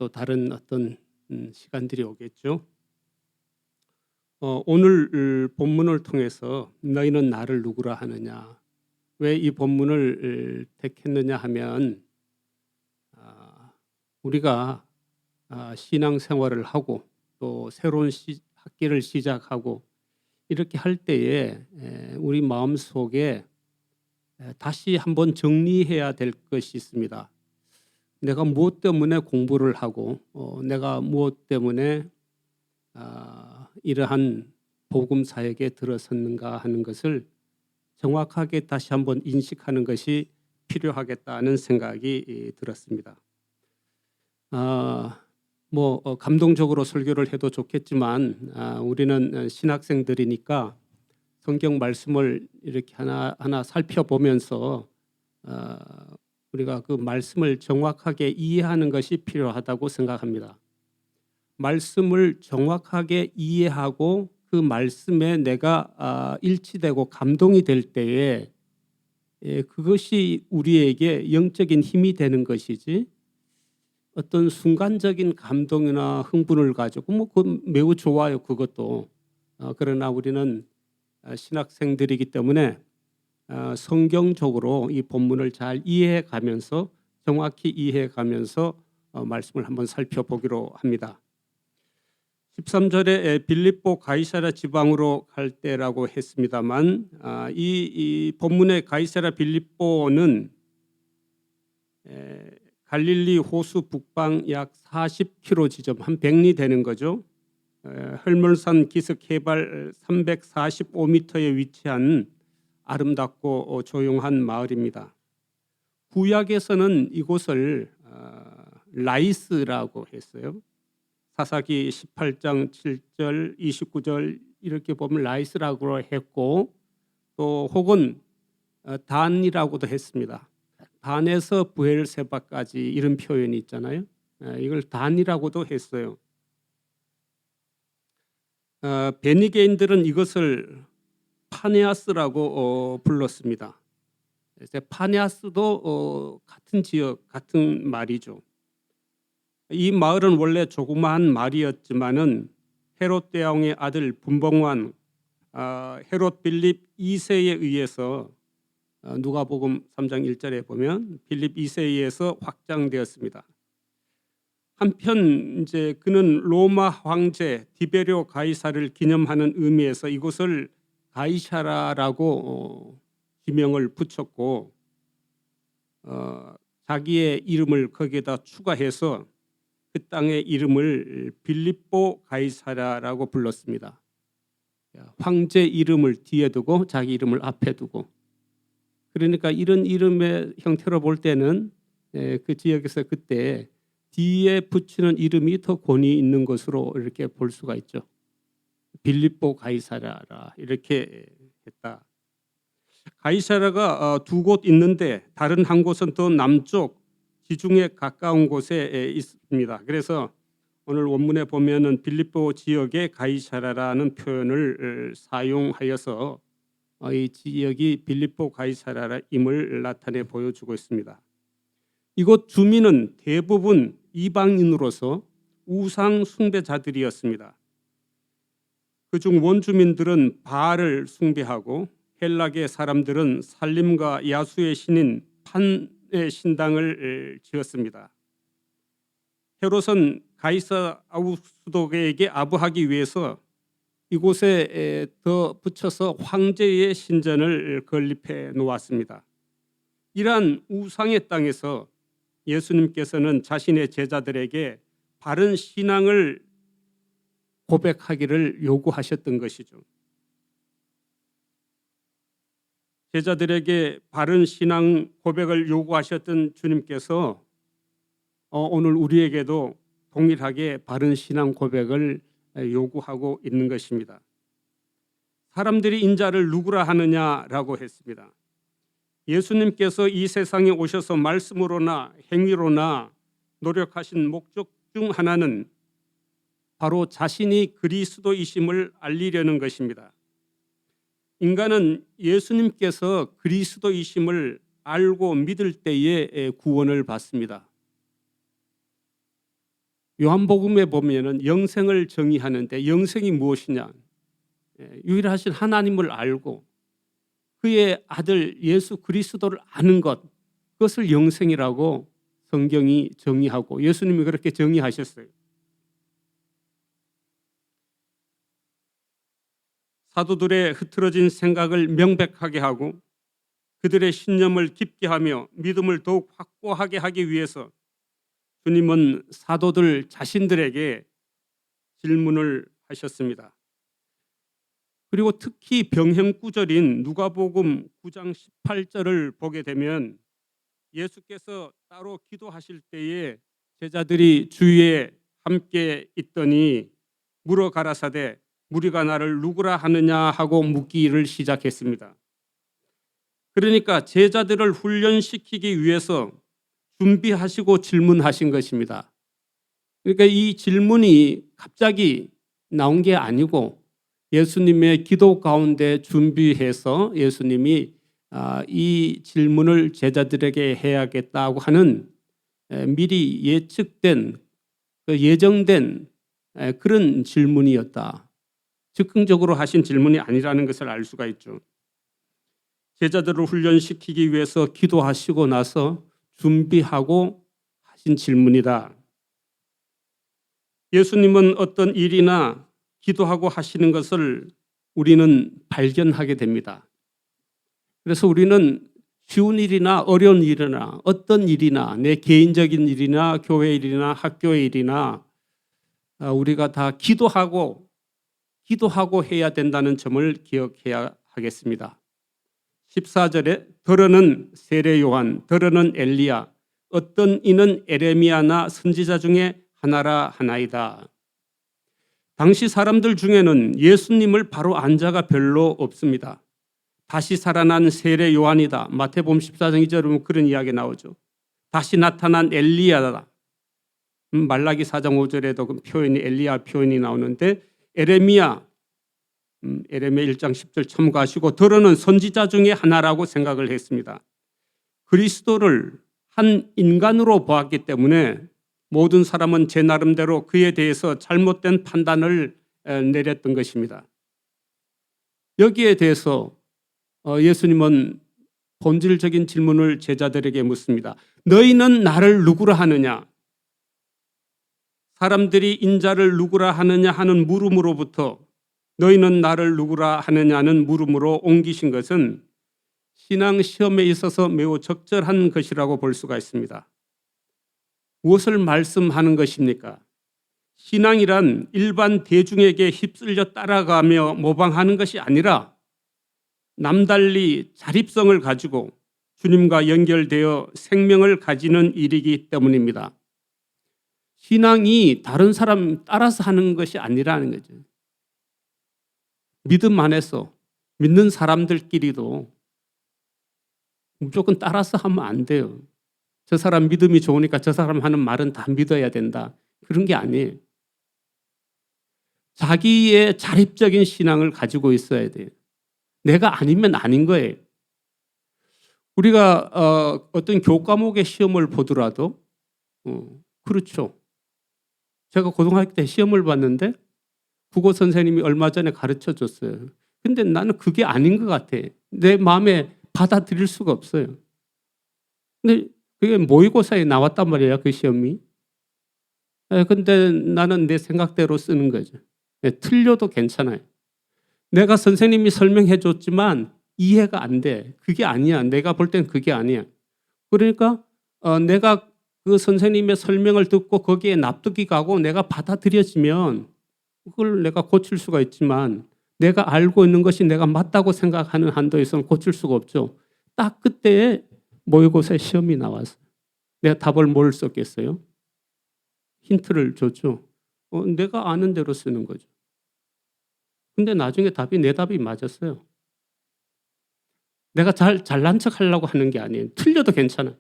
또 다른 어떤 시간들이 오겠죠. 오늘 본문을 통해서 너희는 나를 누구라 하느냐, 왜 이 본문을 택했느냐 하면 우리가 신앙생활을 하고 또 새로운 학기를 시작하고 이렇게 할 때에 우리 마음속에 다시 한번 정리해야 될 것이 있습니다. 내가 무엇 때문에 공부를 하고 내가 무엇 때문에 이러한 복음 사역에 들어섰는가 하는 것을 정확하게 다시 한번 인식하는 것이 필요하겠다는 생각이 들었습니다. 감동적으로 설교를 해도 좋겠지만 우리는 신학생들이니까 성경 말씀을 이렇게 하나하나 살펴보면서 우리가 그 말씀을 정확하게 이해하는 것이 필요하다고 생각합니다. 말씀을 정확하게 이해하고 그 말씀에 내가 일치되고 감동이 될 때에 그것이 우리에게 영적인 힘이 되는 것이지, 어떤 순간적인 감동이나 흥분을 가지고 그 매우 좋아요, 그것도. 그러나 우리는 신학생들이기 때문에 성경적으로 이 본문을 잘 이해해 가면서, 정확히 이해해 가면서 말씀을 한번 살펴보기로 합니다. 13절에 빌립보 가이사랴 지방으로 갈 때라고 했습니다만 이 본문의 가이사랴 빌립보는 갈릴리 호수 북방 약 40km 지점, 한 100리 되는 거죠. 헐몬산 기슭 해발 345m에 위치한 아름답고 조용한 마을입니다. 구약에서는 이곳을 라이스라고 했어요. 사사기 18장 7절 29절 이렇게 보면 라이스라고 했고, 또 혹은 단이라고도 했습니다. 단에서 부엘세바까지 이런 표현이 있잖아요. 이걸 단이라고도 했어요. 베니게인들은 이것을 파네아스라고 불렀습니다. 파네아스도 같은 지역, 같은 말이죠. 이 마을은 원래 조그마한 마을이었지만은 헤롯 대왕의 아들 분봉왕 헤롯 빌립 2세에 의해서 누가복음 3장 1절에 보면 빌립 2세에 의해서 확장되었습니다. 한편 이제 그는 로마 황제 디베리오 가이사를 기념하는 의미에서 이곳을 가이사라라고 지명을 붙였고 자기의 이름을 거기에다 추가해서 그 땅의 이름을 빌립보 가이사라라고 불렀습니다. 황제 이름을 뒤에 두고 자기 이름을 앞에 두고, 그러니까 이런 이름의 형태로 볼 때는 그 지역에서 그때 뒤에 붙이는 이름이 더 권위 있는 것으로 이렇게 볼 수가 있죠. 빌립보 가이사라라 이렇게 했다. 가이사라가 두 곳 있는데 다른 한 곳은 더 남쪽 지중해 가까운 곳에 있습니다. 그래서 오늘 원문에 보면은 빌립보 지역의 가이사라라는 표현을 사용하여서 이 지역이 빌립보 가이사라임을 나타내 보여주고 있습니다. 이곳 주민은 대부분 이방인으로서 우상 숭배자들이었습니다. 그중 원주민들은 바알을 숭배하고 헬라계 사람들은 살림과 야수의 신인 판의 신당을 지었습니다. 헤롯은 가이사 아우구스도에게 아부하기 위해서 이곳에 더 붙여서 황제의 신전을 건립해 놓았습니다. 이러한 우상의 땅에서 예수님께서는 자신의 제자들에게 바른 신앙을 고백하기를 요구하셨던 것이죠. 제자들에게 바른 신앙 고백을 요구하셨던 주님께서 오늘 우리에게도 동일하게 바른 신앙 고백을 요구하고 있는 것입니다. 사람들이 인자를 누구라 하느냐라고 했습니다. 예수님께서 이 세상에 오셔서 말씀으로나 행위로나 노력하신 목적 중 하나는 바로 자신이 그리스도이심을 알리려는 것입니다. 인간은 예수님께서 그리스도이심을 알고 믿을 때에 구원을 받습니다. 요한복음에 보면은 영생을 정의하는데 영생이 무엇이냐? 유일하신 하나님을 알고 그의 아들 예수 그리스도를 아는 것, 그것을 영생이라고 성경이 정의하고 예수님이 그렇게 정의하셨어요. 사도들의 흐트러진 생각을 명백하게 하고 그들의 신념을 깊게 하며 믿음을 더욱 확고하게 하기 위해서 주님은 사도들 자신들에게 질문을 하셨습니다. 그리고 특히 병행구절인 누가복음 9장 18절을 보게 되면 예수께서 따로 기도하실 때에 제자들이 주위에 함께 있더니 물어 가라사대 무리가 나를 누구라 하느냐 하고 묻기를 시작했습니다. 그러니까 제자들을 훈련시키기 위해서 준비하시고 질문하신 것입니다. 그러니까 이 질문이 갑자기 나온 게 아니고 예수님의 기도 가운데 준비해서 예수님이 이 질문을 제자들에게 해야겠다고 하는 미리 예측된 예정된 그런 질문이었다. 즉흥적으로 하신 질문이 아니라는 것을 알 수가 있죠. 제자들을 훈련시키기 위해서 기도하시고 나서 준비하고 하신 질문이다. 예수님은 어떤 일이나 기도하고 하시는 것을 우리는 발견하게 됩니다. 그래서 우리는 쉬운 일이나 어려운 일이나 어떤 일이나 내 개인적인 일이나 교회 일이나 학교의 일이나 우리가 다 기도하고 해야 된다는 점을 기억해야 하겠습니다. 14절에 더러는 세례 요한, 더러는 엘리야, 어떤 이는 에레미야나 선지자 중에 하나라 하나이다. 당시 사람들 중에는 예수님을 바로 안 자가 별로 없습니다. 다시 살아난 세례 요한이다. 마태복음 14장 2절에 보면 그런 이야기 나오죠. 다시 나타난 엘리야다. 말라기 4장 5절에도 그 표현이 엘리야 표현이 나오는데 에레미야 1장 10절 참고하시고 더러는 선지자 중에 하나라고 생각을 했습니다. 그리스도를 한 인간으로 보았기 때문에 모든 사람은 제 나름대로 그에 대해서 잘못된 판단을 내렸던 것입니다. 여기에 대해서 예수님은 본질적인 질문을 제자들에게 묻습니다. 너희는 나를 누구라 하느냐? 사람들이 인자를 누구라 하느냐 하는 물음으로부터 너희는 나를 누구라 하느냐는 물음으로 옮기신 것은 신앙 시험에 있어서 매우 적절한 것이라고 볼 수가 있습니다. 무엇을 말씀하는 것입니까? 신앙이란 일반 대중에게 휩쓸려 따라가며 모방하는 것이 아니라 남달리 자립성을 가지고 주님과 연결되어 생명을 가지는 일이기 때문입니다. 신앙이 다른 사람 따라서 하는 것이 아니라는 거죠. 믿음 안에서 믿는 사람들끼리도 무조건 따라서 하면 안 돼요. 저 사람 믿음이 좋으니까 저 사람 하는 말은 다 믿어야 된다. 그런 게 아니에요. 자기의 자립적인 신앙을 가지고 있어야 돼요. 내가 아니면 아닌 거예요. 우리가 어떤 교과목의 시험을 보더라도 그렇죠. 제가 고등학교 때 시험을 봤는데 국어 선생님이 얼마 전에 가르쳐 줬어요. 근데 나는 그게 아닌 것 같아. 내 마음에 받아들일 수가 없어요. 근데 그게 모의고사에 나왔단 말이에요. 그 시험이. 근데 나는 내 생각대로 쓰는 거죠. 틀려도 괜찮아요. 내가 선생님이 설명해 줬지만 이해가 안 돼. 그게 아니야. 내가 볼 땐 그게 아니야. 그러니까 내가 그 선생님의 설명을 듣고 거기에 납득이 가고 내가 받아들여지면 그걸 내가 고칠 수가 있지만 내가 알고 있는 것이 내가 맞다고 생각하는 한도에서는 고칠 수가 없죠. 딱 그때에 모의고사 시험이 나왔어요. 내가 답을 뭘 썼겠어요? 힌트를 줬죠. 내가 아는 대로 쓰는 거죠. 근데 나중에 답이 내 답이 맞았어요. 내가 잘난 척 하려고 하는 게 아니에요. 틀려도 괜찮아요.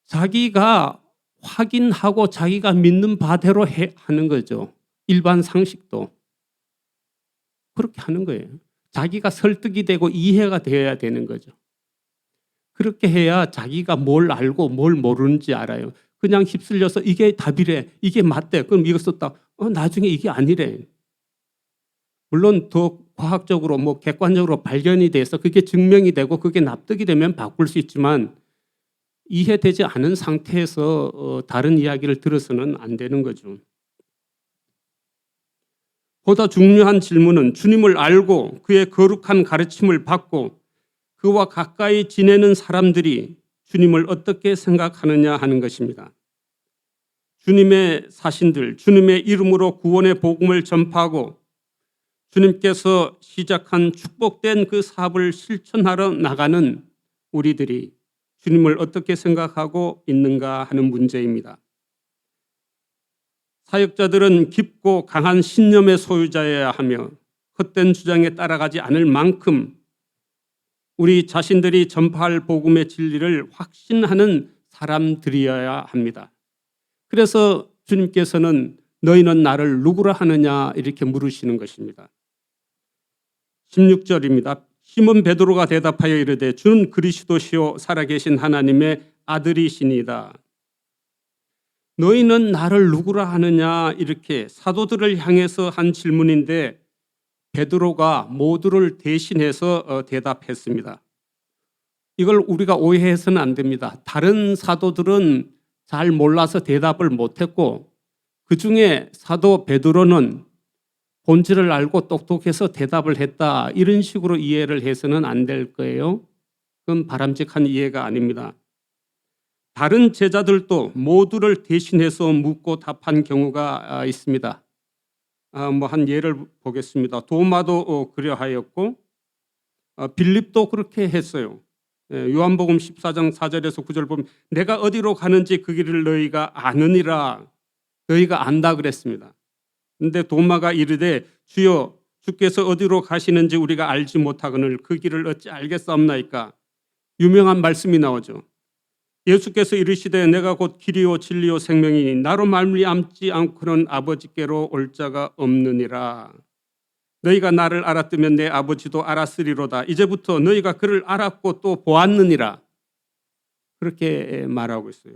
자기가 확인하고 자기가 믿는 바대로 하는 거죠. 일반 상식도. 그렇게 하는 거예요. 자기가 설득이 되고 이해가 되어야 되는 거죠. 그렇게 해야 자기가 뭘 알고 뭘 모르는지 알아요. 그냥 휩쓸려서 이게 답이래, 이게 맞대, 그럼 이거 썼다. 나중에 이게 아니래. 물론 더 과학적으로 객관적으로 발견이 돼서 그게 증명이 되고 그게 납득이 되면 바꿀 수 있지만 이해되지 않은 상태에서 다른 이야기를 들어서는 안 되는 거죠. 보다 중요한 질문은 주님을 알고 그의 거룩한 가르침을 받고 그와 가까이 지내는 사람들이 주님을 어떻게 생각하느냐 하는 것입니다. 주님의 사신들, 주님의 이름으로 구원의 복음을 전파하고 주님께서 시작한 축복된 그 사업을 실천하러 나가는 우리들이 주님을 어떻게 생각하고 있는가 하는 문제입니다. 사역자들은 깊고 강한 신념의 소유자여야 하며 헛된 주장에 따라가지 않을 만큼 우리 자신들이 전파할 복음의 진리를 확신하는 사람들이어야 합니다. 그래서 주님께서는 너희는 나를 누구라 하느냐 이렇게 물으시는 것입니다. 16절입니다. 시몬 베드로가 대답하여 이르되 주는 그리스도시요 살아계신 하나님의 아들이시니이다. 너희는 나를 누구라 하느냐 이렇게 사도들을 향해서 한 질문인데 베드로가 모두를 대신해서 대답했습니다. 이걸 우리가 오해해서는 안 됩니다. 다른 사도들은 잘 몰라서 대답을 못했고 그중에 사도 베드로는 본질을 알고 똑똑해서 대답을 했다. 이런 식으로 이해를 해서는 안 될 거예요. 그건 바람직한 이해가 아닙니다. 다른 제자들도 모두를 대신해서 묻고 답한 경우가 있습니다. 한 예를 보겠습니다. 도마도 그려하였고 빌립도 그렇게 했어요. 요한복음 14장 4절에서 9절 보면 내가 어디로 가는지 그 길을 너희가 아느니라. 너희가 안다 그랬습니다. 그런데 도마가 이르되 주여 주께서 어디로 가시는지 우리가 알지 못하거늘 그 길을 어찌 알겠사옵나이까. 유명한 말씀이 나오죠. 예수께서 이르시되 내가 곧 길이요 진리요 생명이니 나로 말미암지 않고는 아버지께로 올 자가 없느니라. 너희가 나를 알았으면 내 아버지도 알았으리로다. 이제부터 너희가 그를 알았고 또 보았느니라. 그렇게 말하고 있어요.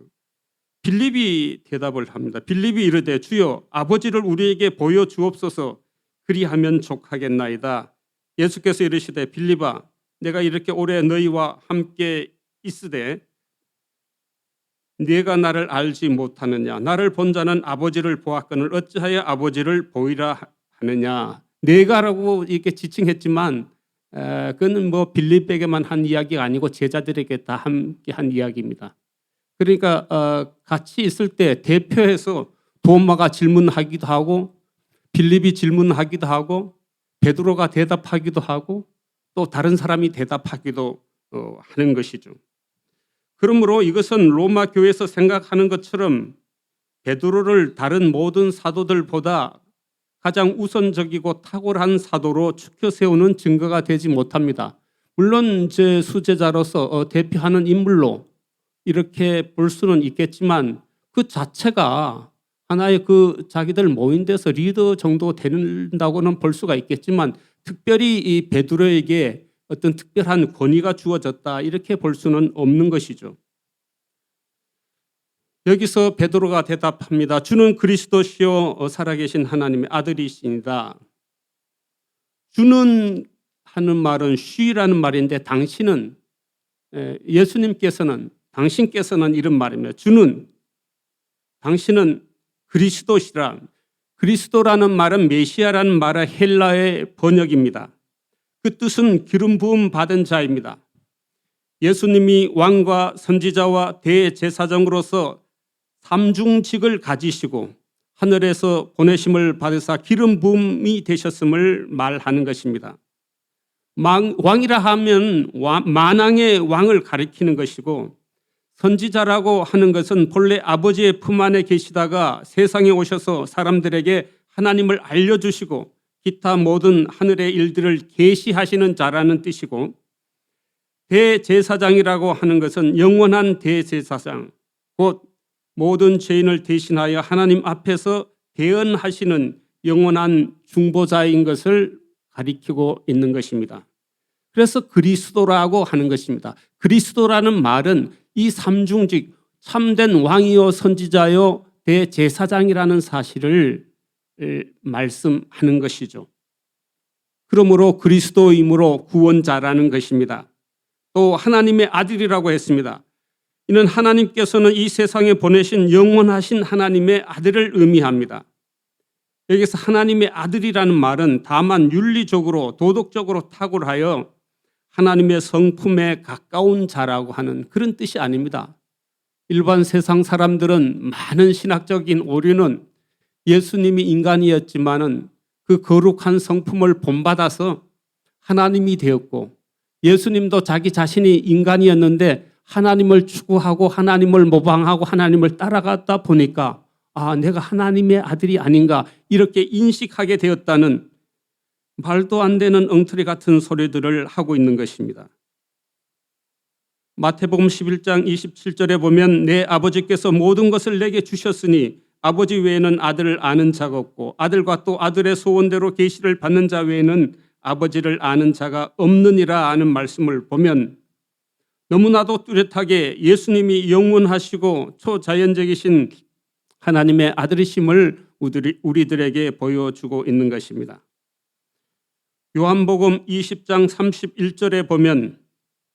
빌립이 대답을 합니다. 빌립이 이르되 주여 아버지를 우리에게 보여주옵소서. 그리하면 족하겠나이다. 예수께서 이르시되 빌립아 내가 이렇게 오래 너희와 함께 있으되 네가 나를 알지 못하느냐. 나를 본 자는 아버지를 보았거늘 어찌하여 아버지를 보이라 하느냐. 네가라고 이렇게 지칭했지만 그는 빌립에게만 한 이야기가 아니고 제자들에게 다 함께 한 이야기입니다. 그러니까 같이 있을 때 대표해서 도마가 질문하기도 하고 빌립이 질문하기도 하고 베드로가 대답하기도 하고 또 다른 사람이 대답하기도 하는 것이죠. 그러므로 이것은 로마 교회에서 생각하는 것처럼 베드로를 다른 모든 사도들보다 가장 우선적이고 탁월한 사도로 추켜 세우는 증거가 되지 못합니다. 물론 제 수제자로서 대표하는 인물로 이렇게 볼 수는 있겠지만 그 자체가 하나의 그 자기들 모인 데서 리더 정도 된다고는 볼 수가 있겠지만 특별히 이 베드로에게 어떤 특별한 권위가 주어졌다 이렇게 볼 수는 없는 것이죠. 여기서 베드로가 대답합니다. 주는 그리스도시요 살아계신 하나님의 아들이시니다. 주는 하는 말은 쉬라는 말인데 당신은 예수님께서는 당신께서는 이런 말입니다. 주는 당신은 그리스도시라. 그리스도라는 말은 메시아라는 말의 헬라의 번역입니다. 그 뜻은 기름 부음 받은 자입니다. 예수님이 왕과 선지자와 대제사장으로서 삼중직을 가지시고 하늘에서 보내심을 받으사 기름 부음이 되셨음을 말하는 것입니다. 왕이라 하면 만왕의 왕을 가리키는 것이고 선지자라고 하는 것은 본래 아버지의 품 안에 계시다가 세상에 오셔서 사람들에게 하나님을 알려주시고 기타 모든 하늘의 일들을 계시하시는 자라는 뜻이고 대제사장이라고 하는 것은 영원한 대제사장 곧 모든 죄인을 대신하여 하나님 앞에서 대언하시는 영원한 중보자인 것을 가리키고 있는 것입니다. 그래서 그리스도라고 하는 것입니다. 그리스도라는 말은 이 삼중직 참된 왕이요 선지자요 대제사장이라는 사실을 말씀하는 것이죠. 그러므로 그리스도임으로 구원자라는 것입니다. 또 하나님의 아들이라고 했습니다. 이는 하나님께서는 이 세상에 보내신 영원하신 하나님의 아들을 의미합니다. 여기서 하나님의 아들이라는 말은 다만 윤리적으로 도덕적으로 탁월하여 하나님의 성품에 가까운 자라고 하는 그런 뜻이 아닙니다. 일반 세상 사람들은 많은 신학적인 오류는 예수님이 인간이었지만은 그 거룩한 성품을 본받아서 하나님이 되었고, 예수님도 자기 자신이 인간이었는데 하나님을 추구하고 하나님을 모방하고 하나님을 따라가다 보니까 내가 하나님의 아들이 아닌가 이렇게 인식하게 되었다는 말도 안 되는 엉터리 같은 소리들을 하고 있는 것입니다. 마태복음 11장 27절에 보면 내 아버지께서 모든 것을 내게 주셨으니 아버지 외에는 아들을 아는 자가 없고 아들과 또 아들의 소원대로 계시를 받는 자 외에는 아버지를 아는 자가 없느니라 하는 말씀을 보면 너무나도 뚜렷하게 예수님이 영원하시고 초자연적이신 하나님의 아들이심을 우리들에게 보여주고 있는 것입니다. 요한복음 20장 31절에 보면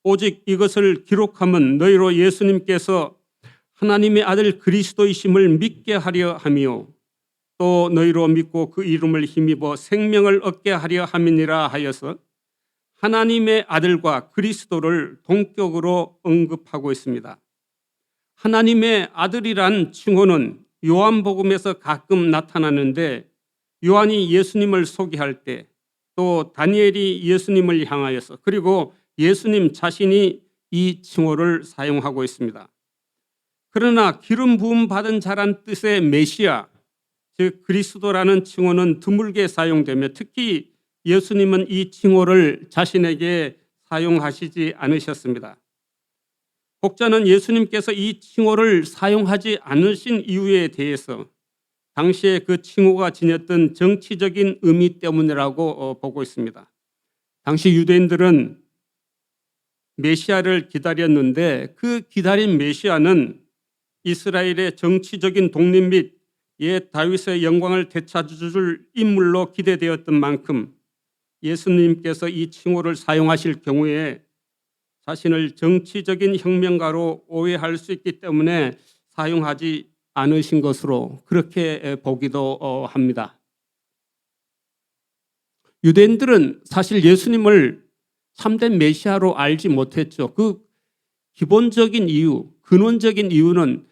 오직 이것을 기록함은 너희로 예수님께서 하나님의 아들 그리스도이심을 믿게 하려 함이요 또 너희로 믿고 그 이름을 힘입어 생명을 얻게 하려 함이니라 하여서 하나님의 아들과 그리스도를 동격으로 언급하고 있습니다. 하나님의 아들이란 칭호는 요한복음에서 가끔 나타나는데 요한이 예수님을 소개할 때 또 다니엘이 예수님을 향하여서 그리고 예수님 자신이 이 칭호를 사용하고 있습니다. 그러나 기름 부음 받은 자란 뜻의 메시아, 즉 그리스도라는 칭호는 드물게 사용되며 특히 예수님은 이 칭호를 자신에게 사용하시지 않으셨습니다. 혹자는 예수님께서 이 칭호를 사용하지 않으신 이유에 대해서 당시에 그 칭호가 지녔던 정치적인 의미 때문이라고 보고 있습니다. 당시 유대인들은 메시아를 기다렸는데 그 기다린 메시아는 이스라엘의 정치적인 독립 및 옛 다윗의 영광을 되찾아줄 인물로 기대되었던 만큼 예수님께서 이 칭호를 사용하실 경우에 자신을 정치적인 혁명가로 오해할 수 있기 때문에 사용하지 않으신 것으로 그렇게 보기도 합니다. 유대인들은 사실 예수님을 참된 메시아로 알지 못했죠. 그 기본적인 이유, 근원적인 이유는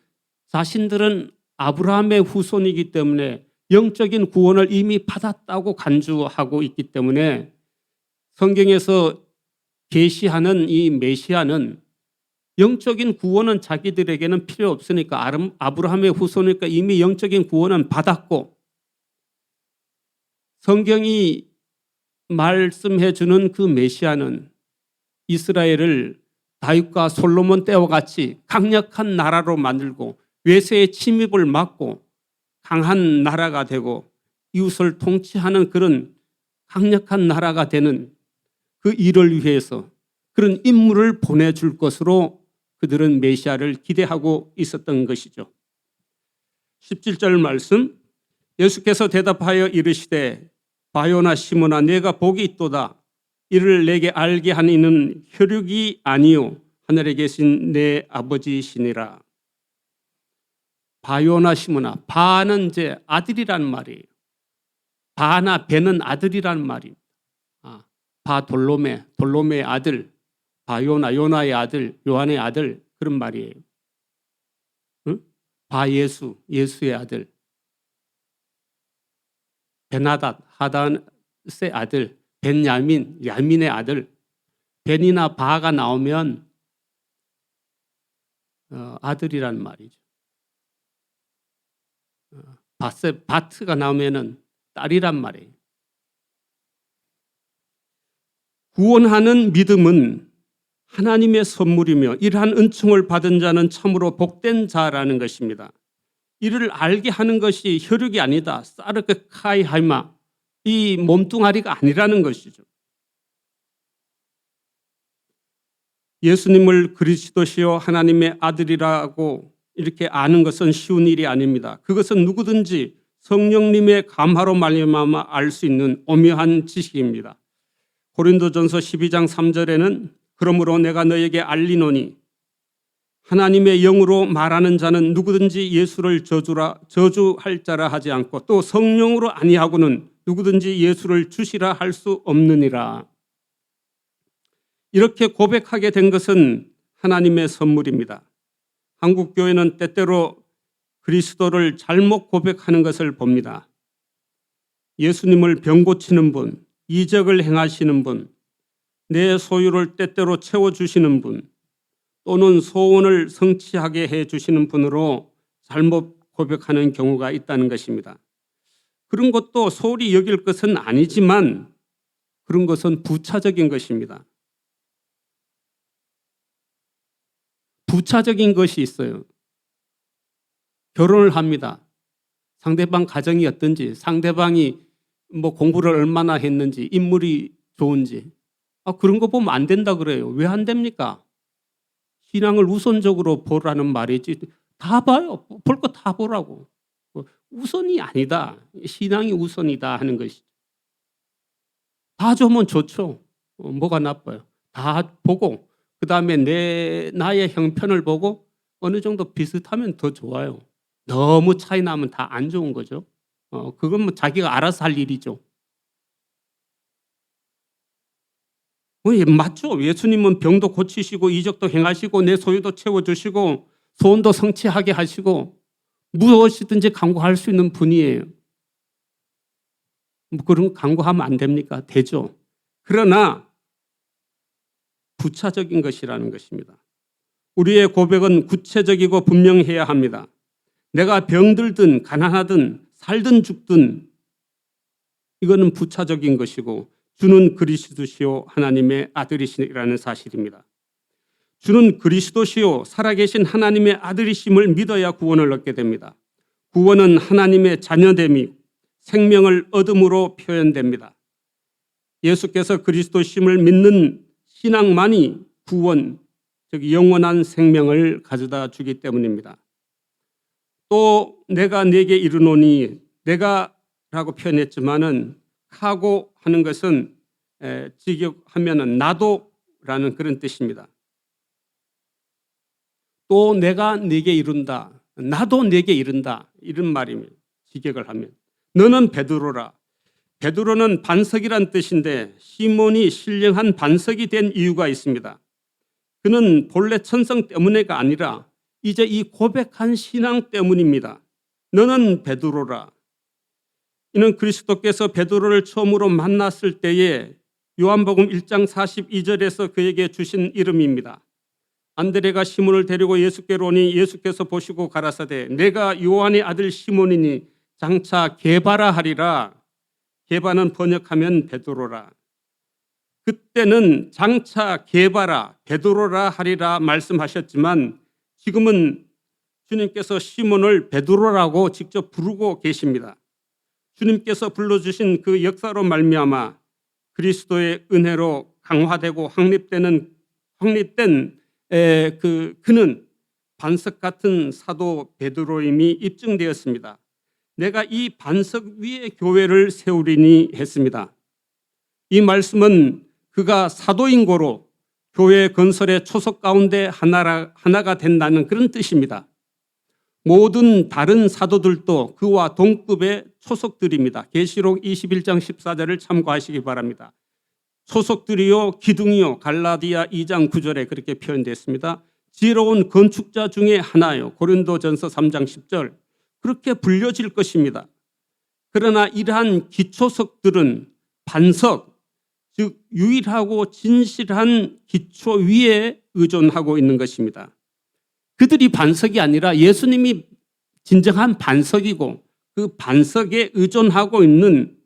자신들은 아브라함의 후손이기 때문에 영적인 구원을 이미 받았다고 간주하고 있기 때문에 성경에서 계시하는 이 메시아는 영적인 구원은 자기들에게는 필요 없으니까 아브라함의 후손이니까 이미 영적인 구원은 받았고 성경이 말씀해 주는 그 메시아는 이스라엘을 다윗과 솔로몬 때와 같이 강력한 나라로 만들고 외세의 침입을 막고 강한 나라가 되고 이웃을 통치하는 그런 강력한 나라가 되는 그 일을 위해서 그런 인물을 보내줄 것으로 그들은 메시아를 기대하고 있었던 것이죠. 17절 말씀 예수께서 대답하여 이르시되 바요나 시몬아 내가 복이 있도다. 이를 내게 알게 한 이는 혈육이 아니요 하늘에 계신 내 아버지시니라. 바요나 시몬아, 바는 이제 아들이란 말이에요. 바나 배는 아들이란 말입니다. 바 돌로메의 아들, 바요나 요나의 아들, 요한의 아들 그런 말이에요. 응? 바 예수, 예수의 아들. 베나닷, 하닷의 아들, 벤야민, 야민의 아들. 벤이나 바가 나오면 아들이란 말이죠. 바트가 나오면은 딸이란 말이에요. 구원하는 믿음은 하나님의 선물이며 이러한 은총을 받은 자는 참으로 복된 자라는 것입니다. 이를 알게 하는 것이 혈육이 아니다. 사르크 카이 하이마 이 몸뚱아리가 아니라는 것이죠. 예수님을 그리스도시요 하나님의 아들이라고 이렇게 아는 것은 쉬운 일이 아닙니다. 그것은 누구든지 성령님의 감화로 말미암아 알 수 있는 오묘한 지식입니다. 고린도전서 12장 3절에는 그러므로 내가 너에게 알리노니 하나님의 영으로 말하는 자는 누구든지 예수를 저주할 자라 하지 않고 또 성령으로 아니하고는 누구든지 예수를 주시라 할 수 없느니라. 이렇게 고백하게 된 것은 하나님의 선물입니다. 한국 교회는 때때로 그리스도를 잘못 고백하는 것을 봅니다. 예수님을 병 고치는 분, 이적을 행하시는 분, 내 소유를 때때로 채워주시는 분, 또는 소원을 성취하게 해주시는 분으로 잘못 고백하는 경우가 있다는 것입니다. 그런 것도 소홀히 여길 것은 아니지만 그런 것은 부차적인 것입니다. 부차적인 것이 있어요. 결혼을 합니다. 상대방 가정이 어떤지, 상대방이 공부를 얼마나 했는지, 인물이 좋은지, 그런 거 보면 안 된다 그래요. 왜 안 됩니까? 신앙을 우선적으로 보라는 말이지. 다 봐요. 볼 거 다 보라고. 우선이 아니다. 신앙이 우선이다 하는 것이죠. 다 좋으면 좋죠. 뭐가 나빠요. 다 보고 그다음에 나의 형편을 보고 어느 정도 비슷하면 더 좋아요. 너무 차이 나면 다 안 좋은 거죠. 그건 뭐 자기가 알아서 할 일이죠. 맞죠. 예수님은 병도 고치시고 이적도 행하시고 내 소유도 채워주시고 소원도 성취하게 하시고 무엇이든지 간구할 수 있는 분이에요. 그런 간구하면 안 됩니까? 되죠. 그러나 부차적인 것이라는 것입니다. 우리의 고백은 구체적이고 분명해야 합니다. 내가 병들든 가난하든 살든 죽든 이거는 부차적인 것이고 주는 그리스도시요 하나님의 아들이시라는 사실입니다. 주는 그리스도시요 살아계신 하나님의 아들이심을 믿어야 구원을 얻게 됩니다. 구원은 하나님의 자녀됨이 생명을 얻음으로 표현됩니다. 예수께서 그리스도심을 믿는 신앙만이 구원, 즉 영원한 생명을 가져다 주기 때문입니다. 또 내가 네게 이르노니 내가라고 표현했지만은 하고 하는 것은 직역하면은 나도라는 그런 뜻입니다. 또 내가 네게 이른다. 나도 네게 이른다. 이런 말입니다. 직역을 하면. 너는 베드로라. 베드로는 반석이란 뜻인데 시몬이 신령한 반석이 된 이유가 있습니다. 그는 본래 천성 때문에가 아니라 이제 이 고백한 신앙 때문입니다. 너는 베드로라. 이는 그리스도께서 베드로를 처음으로 만났을 때에 요한복음 1장 42절에서 그에게 주신 이름입니다. 안드레가 시몬을 데리고 예수께로 오니 예수께서 보시고 가라사대 내가 요한의 아들 시몬이니 장차 게바라 하리라. 게바는 번역하면 베드로라. 그때는 장차 게바라 베드로라 하리라 말씀하셨지만 지금은 주님께서 시몬을 베드로라고 직접 부르고 계십니다. 주님께서 불러주신 그 역사로 말미암아 그리스도의 은혜로 강화되고 확립된 그는 반석 같은 사도 베드로임이 입증되었습니다. 내가 이 반석 위에 교회를 세우리니 했습니다. 이 말씀은 그가 사도인 고로 교회 건설의 초석 가운데 하나가 된다는 그런 뜻입니다. 모든 다른 사도들도 그와 동급의 초석들입니다. 계시록 21장 14절을 참고하시기 바랍니다. 초석들이요 기둥이요 갈라디아 2장 9절에 그렇게 표현됐습니다. 지혜로운 건축자 중에 하나요. 고린도전서 3장 10절 그렇게 불려질 것입니다. 그러나 이러한 기초석들은 반석, 즉 유일하고 진실한 기초 위에 의존하고 있는 것입니다. 그들이 반석이 아니라 예수님이 진정한 반석이고 그 반석에 의존하고 있는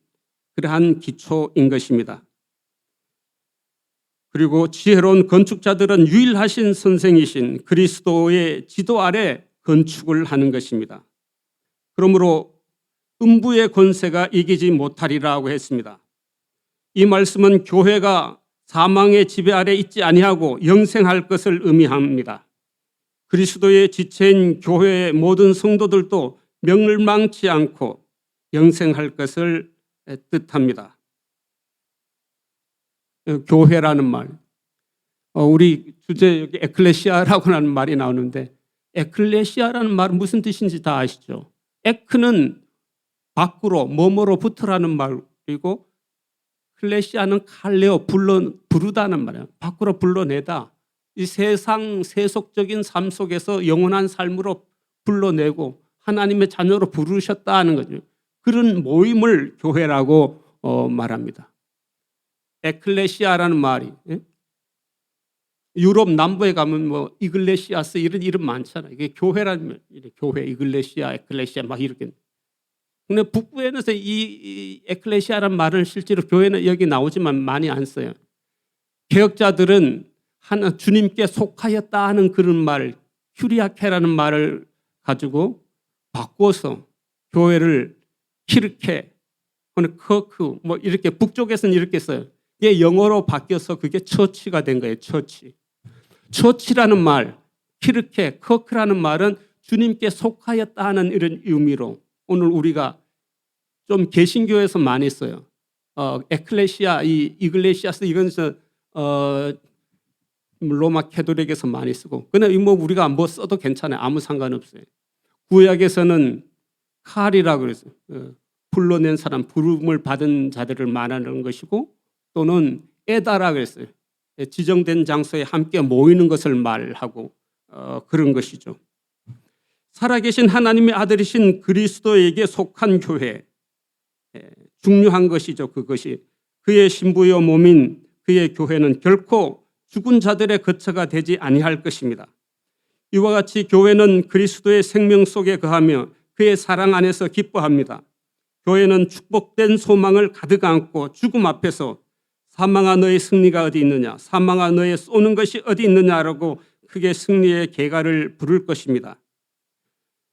그러한 기초인 것입니다. 그리고 지혜로운 건축자들은 유일하신 선생이신 그리스도의 지도 아래 건축을 하는 것입니다. 그러므로 음부의 권세가 이기지 못하리라고 했습니다. 이 말씀은 교회가 사망의 지배 아래 있지 아니하고 영생할 것을 의미합니다. 그리스도의 지체인 교회의 모든 성도들도 멸망치 않고 영생할 것을 뜻합니다. 교회라는 말, 우리 주제 여기 에클레시아라고 하는 말이 나오는데, 에클레시아라는 말은 무슨 뜻인지 다 아시죠? 에크는 밖으로 뭐뭐로부터라는 말이고, 클레시아는 칼레오 부르다는 말이에요. 밖으로 불러내다. 이 세상 세속적인 삶 속에서 영원한 삶으로 불러내고 하나님의 자녀로 부르셨다는 거죠. 그런 모임을 교회라고 말합니다. 에클레시아라는 말이, 유럽 남부에 가면 뭐 이글레시아스 이런 이름 많잖아요. 이게 교회라면 교회, 이글레시아, 에클레시아 막 이렇게. 근데 북부에는 이 에클레시아라는 말을 실제로 교회는 여기 나오지만 많이 안 써요. 개혁자들은 주님께 속하였다 하는 그런 말, 큐리아케라는 말을 가지고 바꿔서 교회를 키르케, 커크, 뭐 이렇게 북쪽에서는 이렇게 써요. 이게 영어로 바뀌어서 그게 처치가 된 거예요. 처치라는 말, 키르케, 커크라는 말은 주님께 속하였다 하는 이런 의미로 오늘 우리가 좀 개신교에서 많이 써요. 에클레시아, 이글레시아스 이건 로마 캐톨릭에서 많이 쓰고. 근데 뭐 우리가 뭐 써도 괜찮아요. 아무 상관없어요. 구약에서는 칼이라고 그랬어요. 불러낸 사람, 부름을 받은 자들을 말하는 것이고, 또는 에다라고 그랬어요. 지정된 장소에 함께 모이는 것을 말하고 그런 것이죠. 살아계신 하나님의 아들이신 그리스도에게 속한 교회, 중요한 것이죠. 그것이 그의 신부여 몸인 그의 교회는 결코 죽은 자들의 거처가 되지 아니할 것입니다. 이와 같이 교회는 그리스도의 생명 속에 거하며 그의 사랑 안에서 기뻐합니다. 교회는 축복된 소망을 가득 안고 죽음 앞에서 사망아 너의 승리가 어디 있느냐, 사망아 너의 쏘는 것이 어디 있느냐라고 크게 승리의 계가를 부를 것입니다.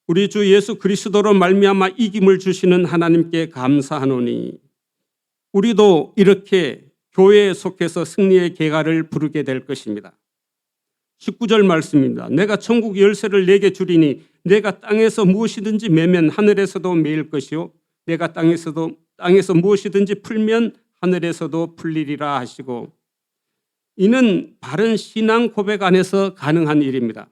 우리 주 예수 그리스도로 말미암아 이김을 주시는 하나님께 감사하노니 우리도 이렇게 교회에 속해서 승리의 계가를 부르게 될 것입니다. 19절 말씀입니다. 내가 천국 열쇠를 내게 주리니 내가 땅에서 무엇이든지 매면 하늘에서도 매일 것이요 내가 땅에서 무엇이든지 풀면 하늘에서도 풀리리라 하시고, 이는 바른 신앙 고백 안에서 가능한 일입니다.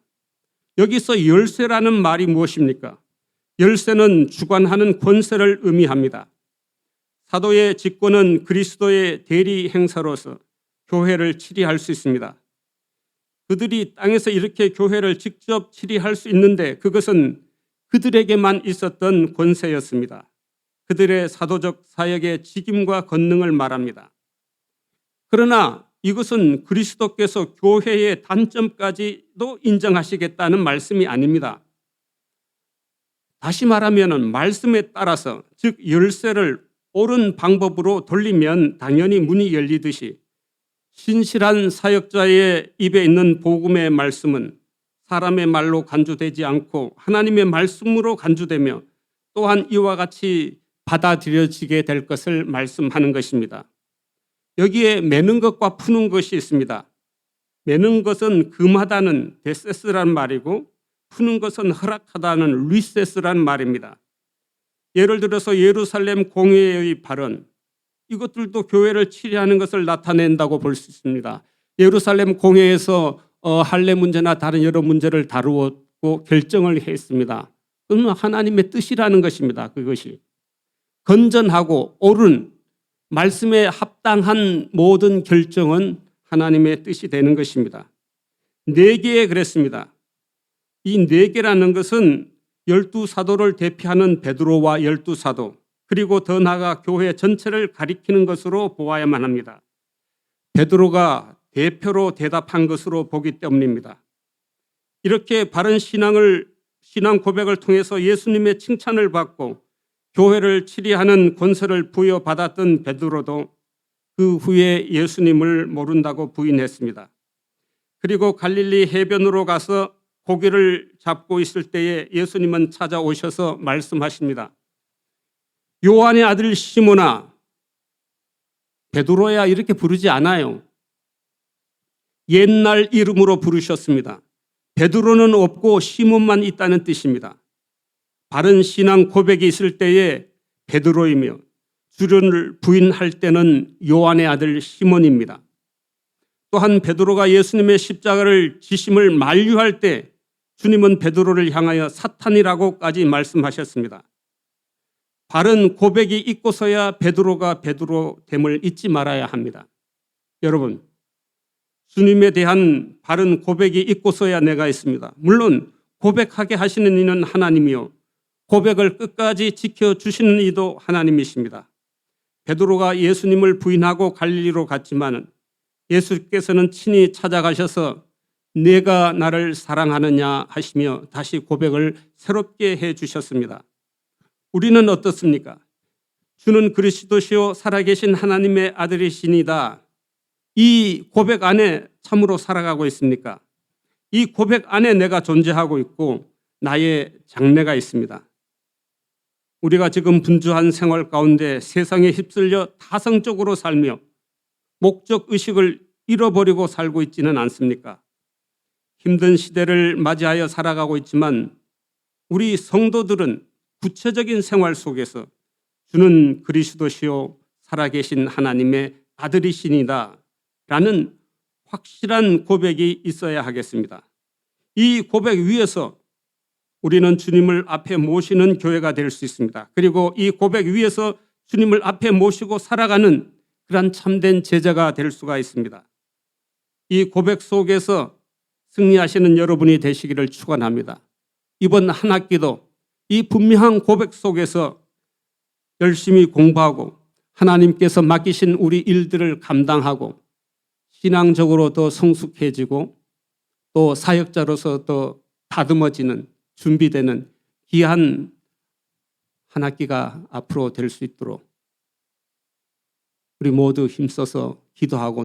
여기서 열쇠라는 말이 무엇입니까? 열쇠는 주관하는 권세를 의미합니다. 사도의 직권은 그리스도의 대리 행사로서 교회를 치리할 수 있습니다. 그들이 땅에서 이렇게 교회를 직접 치리할 수 있는데 그것은 그들에게만 있었던 권세였습니다. 그들의 사도적 사역의 직임과 권능을 말합니다. 그러나 이것은 그리스도께서 교회의 단점까지도 인정하시겠다는 말씀이 아닙니다. 다시 말하면 말씀에 따라서, 즉 열쇠를 옳은 방법으로 돌리면 당연히 문이 열리듯이 신실한 사역자의 입에 있는 복음의 말씀은 사람의 말로 간주되지 않고 하나님의 말씀으로 간주되며 또한 이와 같이 받아들여지게 될 것을 말씀하는 것입니다. 여기에 매는 것과 푸는 것이 있습니다. 매는 것은 금하다는 데세스라는 말이고 푸는 것은 허락하다는 리세스라는 말입니다. 예를 들어서 예루살렘 공회의 발언, 이것들도 교회를 치리하는 것을 나타낸다고 볼 수 있습니다. 예루살렘 공회에서 할례 문제나 다른 여러 문제를 다루었고 결정을 했습니다. 그건 하나님의 뜻이라는 것입니다. 그것이 건전하고 옳은 말씀에 합당한 모든 결정은 하나님의 뜻이 되는 것입니다. 4개에 그랬습니다. 이 4개라는 것은 12사도를 대표하는 베드로와 12사도, 그리고 더 나아가 교회 전체를 가리키는 것으로 보아야만 합니다. 베드로가 대표로 대답한 것으로 보기 때문입니다. 이렇게 바른 신앙 고백을 통해서 예수님의 칭찬을 받고 교회를 치리하는 권세를 부여받았던 베드로도 그 후에 예수님을 모른다고 부인했습니다. 그리고 갈릴리 해변으로 가서 고기를 잡고 있을 때에 예수님은 찾아오셔서 말씀하십니다. 요한의 아들 시몬아, 베드로야 이렇게 부르지 않아요. 옛날 이름으로 부르셨습니다. 베드로는 없고 시몬만 있다는 뜻입니다. 바른 신앙 고백이 있을 때에 베드로이며 주를 부인할 때는 요한의 아들 시몬입니다. 또한 베드로가 예수님의 십자가를 지심을 만류할 때 주님은 베드로를 향하여 사탄이라고까지 말씀하셨습니다. 바른 고백이 있고서야 베드로가 베드로됨을 잊지 말아야 합니다. 여러분, 주님에 대한 바른 고백이 있고서야 내가 있습니다. 물론 고백하게 하시는 이는 하나님이요, 고백을 끝까지 지켜주시는 이도 하나님이십니다. 베드로가 예수님을 부인하고 갈릴리로 갔지만 예수께서는 친히 찾아가셔서 내가 나를 사랑하느냐 하시며 다시 고백을 새롭게 해주셨습니다. 우리는 어떻습니까? 주는 그리스도시요 살아계신 하나님의 아들이시니다. 이 고백 안에 참으로 살아가고 있습니까? 이 고백 안에 내가 존재하고 있고 나의 장래가 있습니다. 우리가 지금 분주한 생활 가운데 세상에 휩쓸려 타성적으로 살며 목적의식을 잃어버리고 살고 있지는 않습니까? 힘든 시대를 맞이하여 살아가고 있지만 우리 성도들은 구체적인 생활 속에서 주는 그리스도시요 살아계신 하나님의 아들이시니다 라는 확실한 고백이 있어야 하겠습니다. 이 고백 위에서 우리는 주님을 앞에 모시는 교회가 될 수 있습니다. 그리고 이 고백 위에서 주님을 앞에 모시고 살아가는 그런 참된 제자가 될 수가 있습니다. 이 고백 속에서 승리하시는 여러분이 되시기를 축원합니다. 이번 한 학기도 이 분명한 고백 속에서 열심히 공부하고 하나님께서 맡기신 우리 일들을 감당하고 신앙적으로 더 성숙해지고 또 사역자로서 더 다듬어지는 준비되는 귀한 한 학기가 앞으로 될 수 있도록 우리 모두 힘써서 기도하고